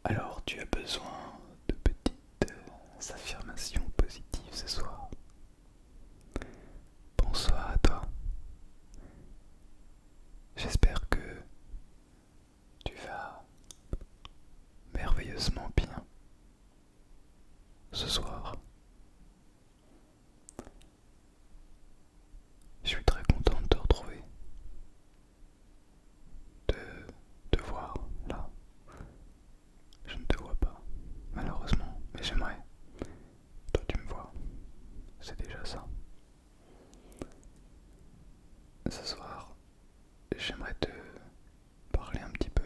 Alors, tu as besoin de petites affirmations positives ce soir. Bonsoir à toi. J'espère que tu vas merveilleusement bien ce soir. Je suis très content de te retrouver, de te voir là. Je ne te vois pas, malheureusement, mais j'aimerais. Toi, tu me vois, c'est déjà ça. Ce soir, j'aimerais te parler un petit peu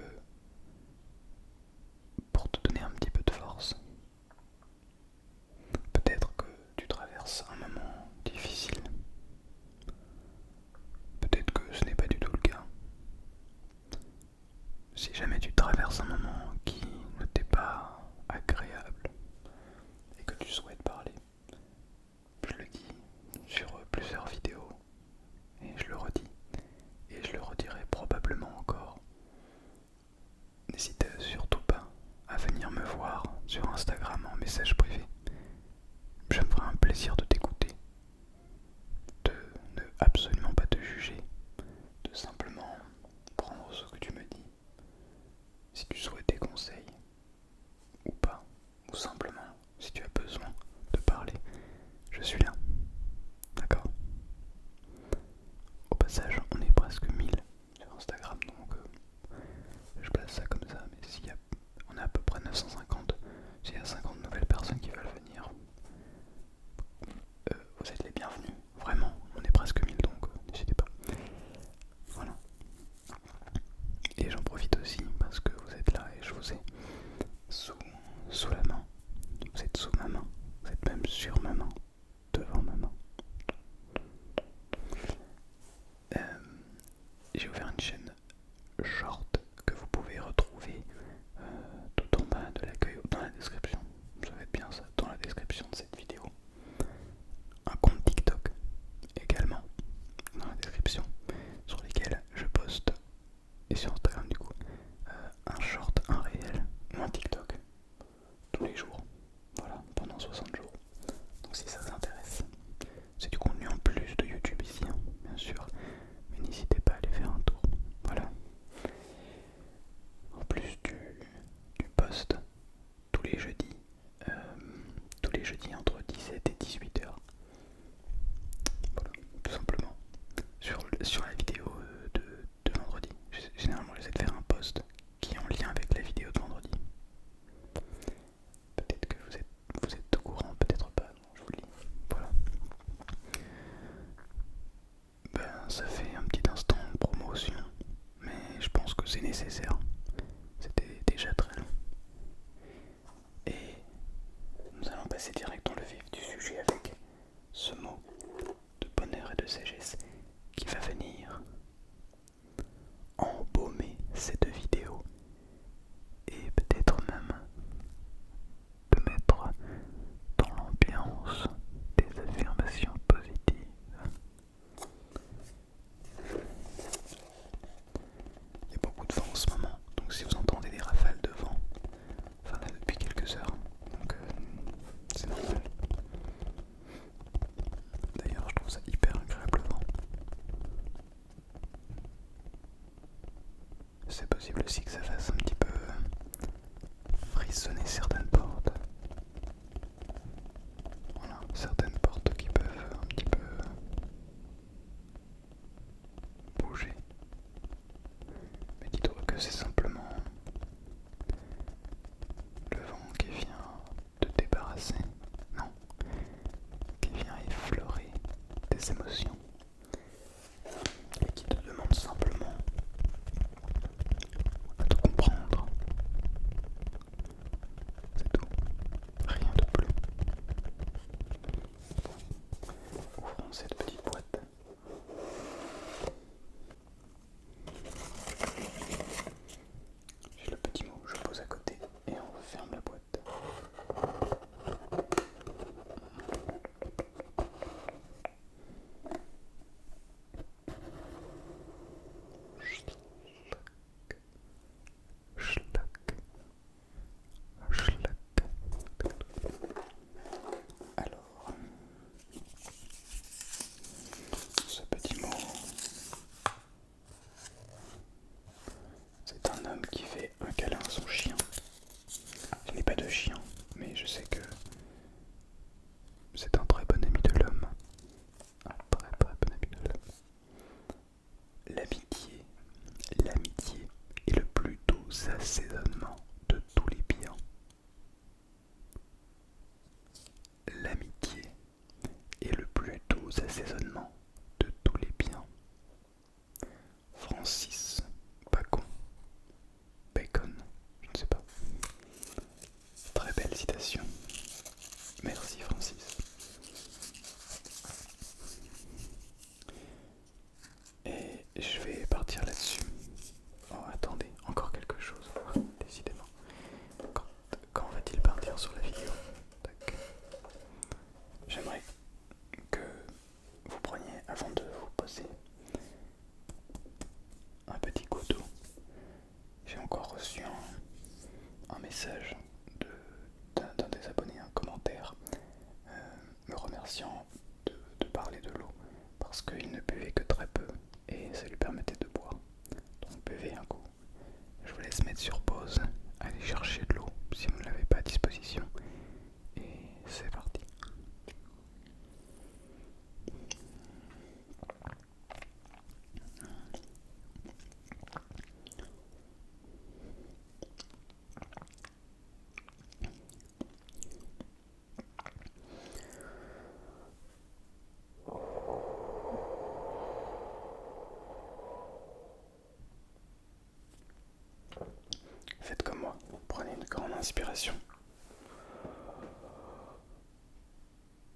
pour te donner un petit peu de force. Peut-être que tu traverses un moment difficile. Peut-être que ce n'est pas du tout le cas. Si jamais tu traverses un moment qui ne t'est pas agréable et que tu souhaites parler, je le dis sur plusieurs vidéos et je le redis et je le redirai probablement encore. N'hésite surtout pas à venir me voir sur Instagram en message privé. Je me ferai un plaisir de t'écouter, de ne absolument pas te juger, de simplement prendre ce que tu me dis. Si tu souhaites des conseils ou pas, ou simplement si tu as besoin de parler, je suis là. D'accord? Au passage, on est presque 1000 sur Instagram, donc je place ça comme ça, mais on est à peu près 950, s'il y a 50 nouvelles personnes qui veulent venir, vous êtes les bienvenus, vraiment, on est presque 1000, donc n'hésitez pas. Voilà. Et j'en profite aussi parce que vous êtes là et je vous ai sous la main. Vous êtes sous ma main, vous êtes même sur ma main, devant ma main. Euh, J'ai ouvert une chaîne short que vous pouvez retrouver tout en bas de l'accueil ou dans la description. Ça va être bien ça, dans la description de cette vidéo. Un compte TikTok également dans la description sur lesquels je poste, et sur Instagram du coup, un short, un réel ou un TikTok tous les jours. Voilà, pendant 60 jours. Donc si ça vous intéresse, c'est du contenu en plus de YouTube ici, hein, bien sûr. Mais n'hésitez pas à aller faire un tour. Voilà. En plus du post euh, tous les jeudis entre 17 et 18 heures. Voilà, tout simplement. Sur la vidéo de vendredi. Généralement, j'essaie de faire un post qui est en lien avec la vidéo de vendredi. Peut-être que vous êtes au courant, peut-être pas, non, je vous le dis. Voilà. Ben, ça fait un petit instant de promotion, mais je pense que c'est nécessaire. C'était déjà très long. Et nous allons passer direct dans le vif du sujet avec ce mot de bonheur et de sagesse qui va venir embaumer cette vidéo et peut-être même de mettre dans l'ambiance des affirmations positives. Il y a beaucoup de vent en ce moment, donc si vous entendez des rafales de vent, enfin là depuis quelques heures, donc c'est normal. D'ailleurs je trouve ça hyper agréable le vent. C'est possible aussi que ça fasse un petit peu frissonner certaines portes. Voilà, certaines portes qui peuvent un petit peu bouger. Mais dis-toi que c'est simplement le vent qui vient te débarrasser, non, qui vient effleurer tes émotions et qui te demande simplement à te comprendre. C'est tout, rien de plus. Ouvrons cette petite boîte. J'ai le petit mot, je pose à côté et on ferme la boîte. message d'un des abonnés, un commentaire, me remerciant de parler de l'eau, parce qu'il ne buvait que très peu, et ça lui permettait de boire. Donc buvez un coup. Je vous laisse mettre sur pause, allez chercher de l'eau si vous ne l'avez pas à disposition, et c'est parti. Faites comme moi, prenez une grande inspiration.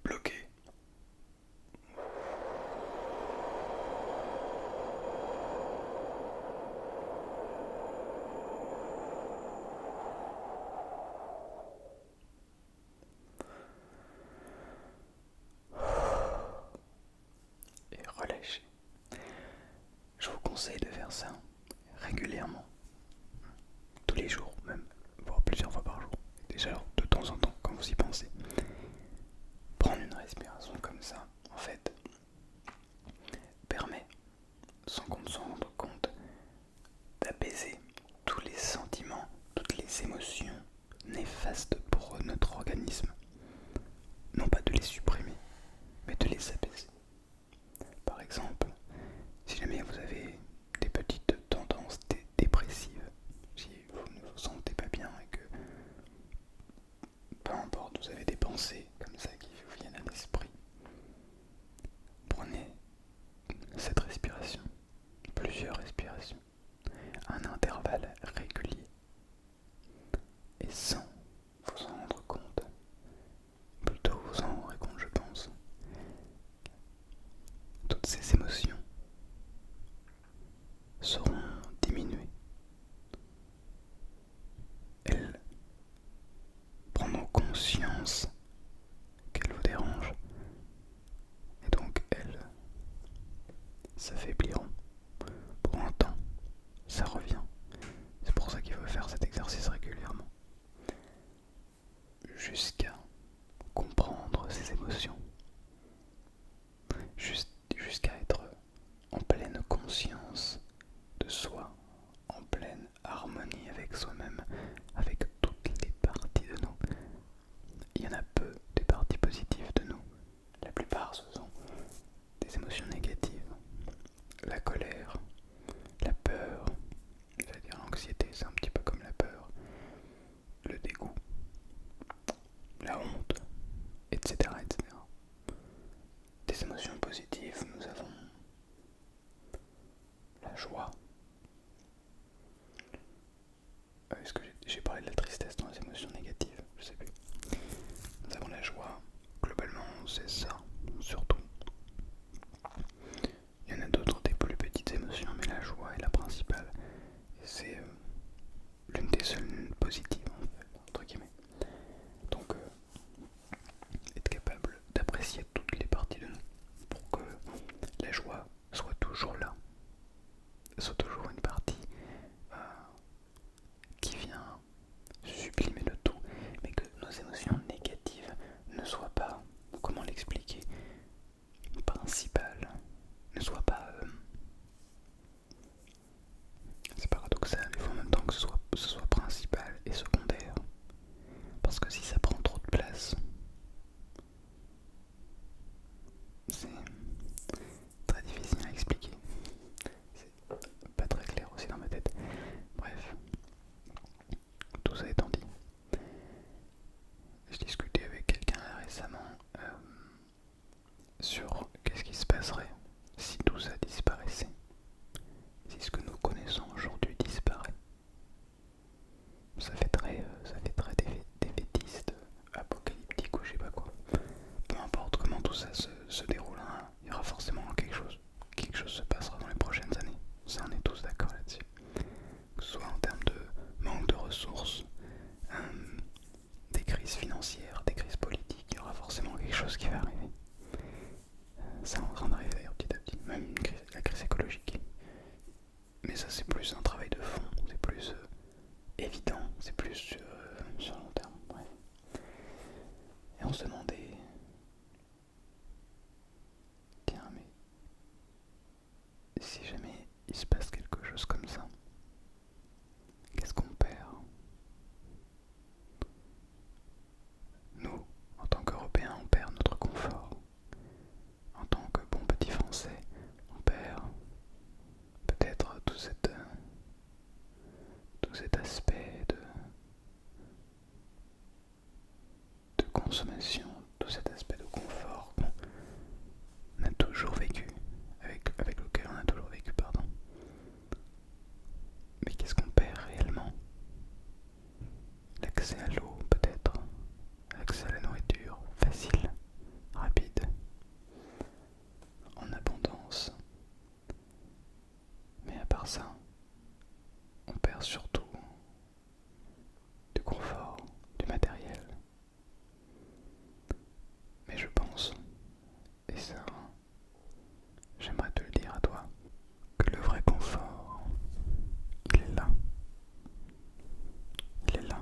Bloquez. Et relâchez. Je vous conseille de faire ça régulièrement, tous les jours même, voire plusieurs fois par jour. Déjà de temps en temps, quand vous y pensez. Prendre une respiration comme ça, en fait, permet, sans qu'on s'en rende compte, d'apaiser tous les sentiments, toutes les émotions néfastes pour notre organisme. Non pas de les supprimer, mais de les apaiser. Par exemple, si jamais vous avez des petites tendances dépressives, si vous ne vous sentez pas bien et que, peu importe, vous avez des pensées comme ça qui vous viennent à l'esprit, prenez cette respiration, plusieurs respirations, à un intervalle régulier, et sans vous en rendre compte, plutôt vous en rendrez compte je pense, toutes ces émotions seront diminuées. Elles prendront conscience qu'elles vous dérangent et donc elles s'affaibliront. Pour un temps, ça revient. C'est pour ça qu'il faut faire cet exercice régulièrement. Jusqu'à comprendre ces émotions. Jusqu'à être en pleine conscience de soi, en pleine harmonie avec soi-même, avec toutes les parties de nous. Il y en a peu des parties positives de nous. La plupart ce sont des émotions négatives. La colère, la peur, c'est-à-dire l'anxiété, c'est un petit peu comme la peur, le dégoût, la honte, etc. etc. Des émotions positives, nous avons la joie. Est-ce que j'ai parlé de la tristesse dans les émotions négatives? Je sais plus. Nous avons la joie, globalement c'est ça, surtout. Il y en a d'autres, des plus petites émotions, mais la joie est la principale. Et c'est l'une des seules positives, en fait, entre guillemets. Donc, être capable d'apprécier toutes les parties de nous pour que la joie soit toujours là, soit toujours une partie qui vient sublimer le tout, mais que nos émotions négatives ne soient pas, comment l'expliquer, principales, ne soient pas... c'est paradoxal, il faut en même temps que ce soit principal et secondaire, parce que si ça prend trop de place, c'est très difficile à expliquer, c'est pas très clair aussi dans ma tête. Bref, tout ça étant dit, je discutais avec quelqu'un récemment sur qu'est-ce qui se passerait si tout ça disparaissait, si ce que nous connaissons aujourd'hui disparaît. Ça fait très défaitiste, apocalyptique ou je sais pas quoi. Peu importe comment tout ça se déroulera, il y aura forcément quelque chose. Quelque chose se passera dans les prochaines années. Ça, on est tous d'accord là-dessus. Que ce soit en termes de manque de ressources, des crises financières, des crises politiques, il y aura forcément quelque chose qui va arriver. C'est en train d'arriver d'ailleurs petit à petit, même la crise écologique. Mais ça c'est plus un travail de fond, c'est plus évident, c'est plus consommation, tout cet aspect de confort qu'on a toujours vécu, avec lequel on a toujours vécu, pardon. Mais qu'est-ce qu'on perd réellement? L'accès à l'eau, peut-être, l'accès à la nourriture, facile, rapide, en abondance. Mais à part ça, on perd surtout du confort, du matériel. Mais je pense, et ça, j'aimerais te le dire à toi, que le vrai confort, il est là. Il est là.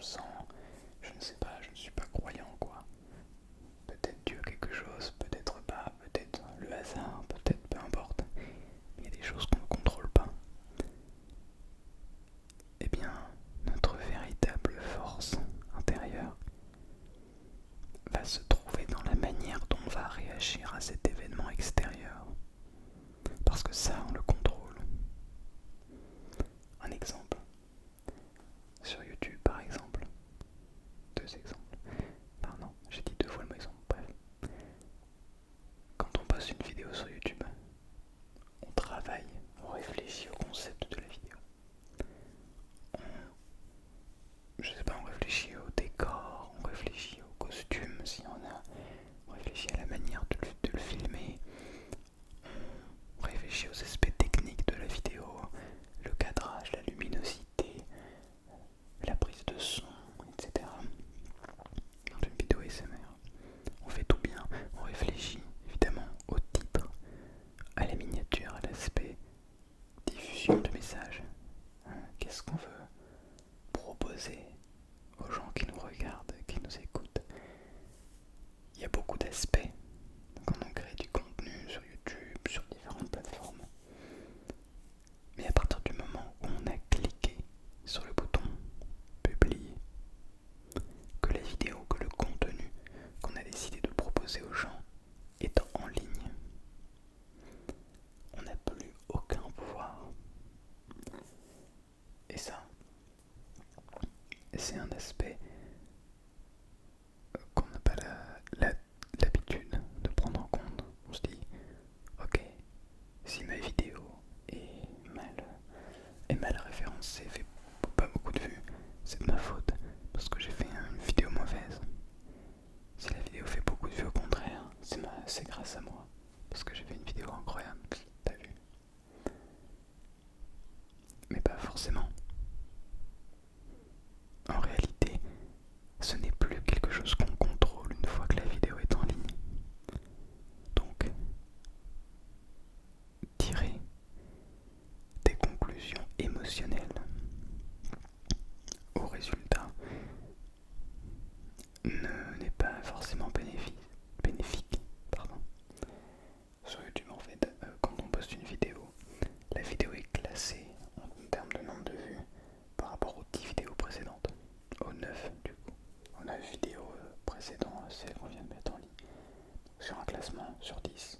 me sens, je ne sais pas, je ne suis pas croyant quoi. Peut-être Dieu quelque chose, peut-être pas, peut-être le hasard, peut-être peu importe. Il y a des choses qu'on ne contrôle pas. Eh bien, notre véritable force intérieure va se trouver dans la manière dont on va réagir à cet événement extérieur. Parce que ça, on le contrôle. Un exemple. Sur YouTube, par exemple. Deux exemples. Pardon, j'ai dit deux fois le mot exemple. Bref. Quand on poste une vidéo sur YouTube, on travaille, on réfléchit au concept de la vidéo. Je sais pas, on réfléchit au décor, on réfléchit au costume s'il y en a, on réfléchit à la manière de le filmer, on réfléchit aux aspects techniques de la vidéo, le cadrage, la luminosité, la prise de son, etc. Dans une vidéo ASMR, on fait tout bien, on réfléchit évidemment au titre, à la miniature, à l'aspect diffusion de messages. Qu'est-ce qu'on veut proposer aux gens qui nous regardent, qui nous écoutent? Il y a beaucoup d'aspects quand on crée du contenu sur YouTube, sur différentes plateformes. Mais à partir du moment où on a cliqué sur le bouton publier, que la vidéo, que le contenu qu'on a décidé de proposer aux gens est en ligne, on n'a plus aucun pouvoir. Et ça, c'est un aspect qu'on n'a pas l'habitude de prendre en compte. On se dit, ok, si ma vidéo est mal référencée, fait pas beaucoup de vues, c'est de ma faute, parce que j'ai fait une vidéo mauvaise. Si la vidéo fait beaucoup de vues, au contraire, c'est grâce à moi, parce que j'ai fait une vidéo incroyable, t'as vu? Mais pas forcément. En réalité, ce n'est plus quelque chose qu'on contrôle une fois que la vidéo est en ligne. Donc, tirer des conclusions émotionnelles au résultat n'est pas forcément bénéfique. Pardon. Sur YouTube, en fait, quand on poste une vidéo, la vidéo est classée en termes de nombre de vues par rapport aux 10 vidéos précédentes, aux 9 du coup, aux 9 vidéos précédentes, celles qu'on vient de mettre en ligne, sur un classement sur 10.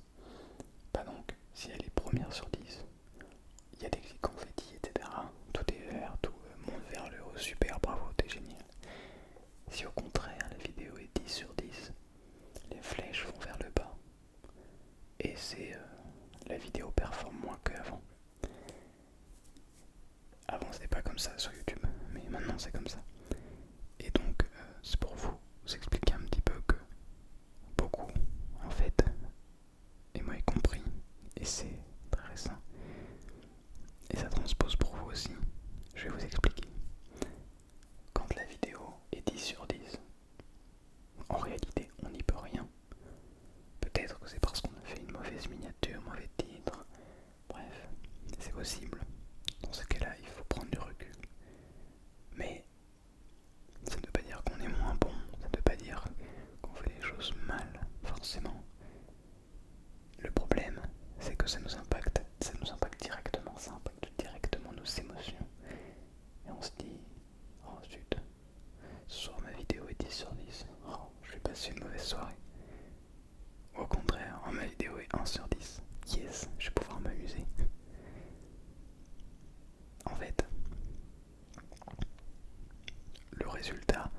Bah donc, si elle est première sur 10, il y a des confettis, etc. Tout est vert, tout monte vers le haut, super, bravo, t'es génial. Si au contraire la vidéo est 10 sur 10, les flèches vont vers le bas. Et la vidéo performe moins qu'avant. Avant c'était pas comme ça sur YouTube, mais maintenant c'est comme ça. Et donc c'est pour vous expliquer un petit peu que beaucoup en fait, et moi y compris, et c'est très récent, et ça transpose pour vous aussi, je vais vous expliquer. Quand la vidéo est 10 sur 10, en réalité on n'y peut rien. Peut-être que c'est parce qu'on a fait une mauvaise miniature, mauvais titre, bref, c'est possible. Dans ce cas-là, il faut prendre du recul. Mais ça ne veut pas dire qu'on est moins bon, ça ne veut pas dire qu'on fait les choses mal, forcément. Le problème, c'est que ça nous impacte directement, ça impacte directement nos émotions. Et on se dit, oh zut, ce soir ma vidéo est 10 sur 10, oh, je vais passer une mauvaise soirée. Ou au contraire, ma vidéo est 1 sur 10, yes, je vais pouvoir m'amuser. En fait, le résultat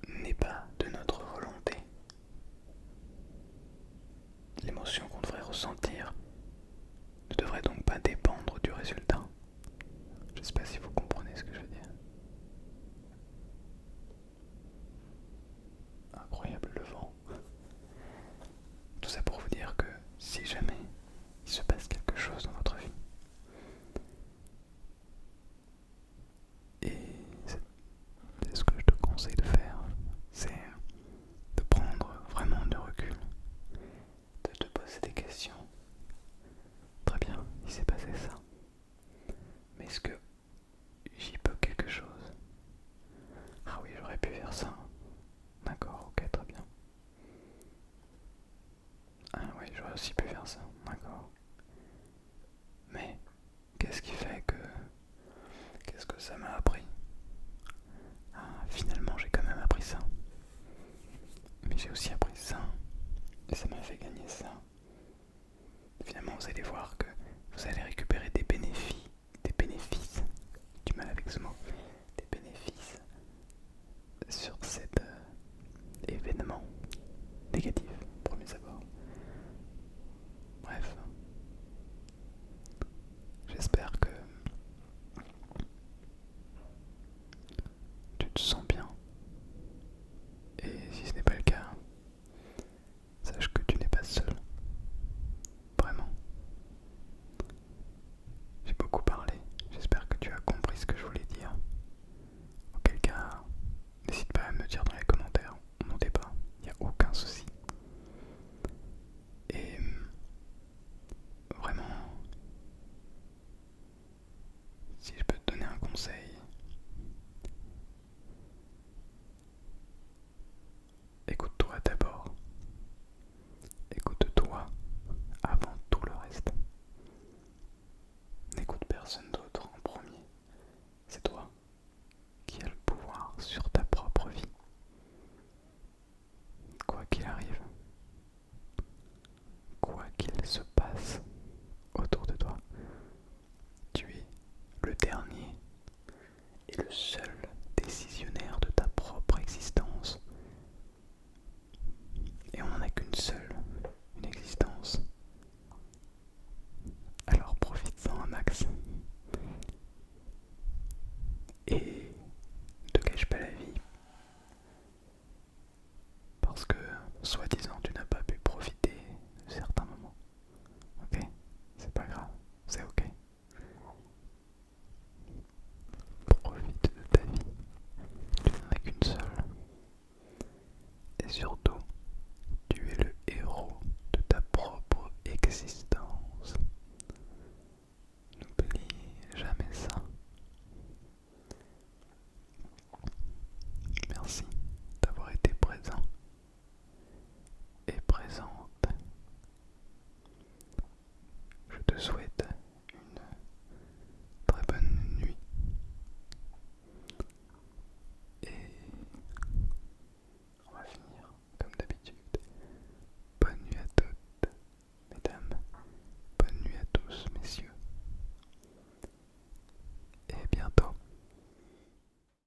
n'est pas de notre volonté. L'émotion qu'on devrait ressentir ne devrait donc pas dépendre du résultat. Je ne sais pas si vous comprenez ce que je veux dire. Incroyable le vent. Tout ça pour vous dire que si jamais il se passe quelque chose dans votre vie, et ça m'a appris. Ah, finalement, j'ai quand même appris ça. Mais j'ai aussi appris ça. Et ça m'a fait gagner ça. Finalement, vous allez voir que vous allez récupérer des bénéfices. Des bénéfices. Du mal avec ce mot. Des bénéfices sur cet événement négatif, premier abord. Bref. J'espère que tu te sens bien. Et si ce n'est pas le cas, sache que tu n'es pas seul. Vraiment. J'ai beaucoup parlé. J'espère que tu as compris ce que je voulais dire. Auquel cas, n'hésite pas à me dire dans les commentaires. On n'en débat. Il n'y a aucun souci. Et vraiment, si je peux te donner un conseil, écoute-toi d'abord. Écoute-toi avant tout le reste. N'écoute personne d'autre en premier. C'est toi qui as le pouvoir sur ta propre vie. Quoi qu'il arrive, quoi qu'il se passe autour de toi, tu es le dernier et le seul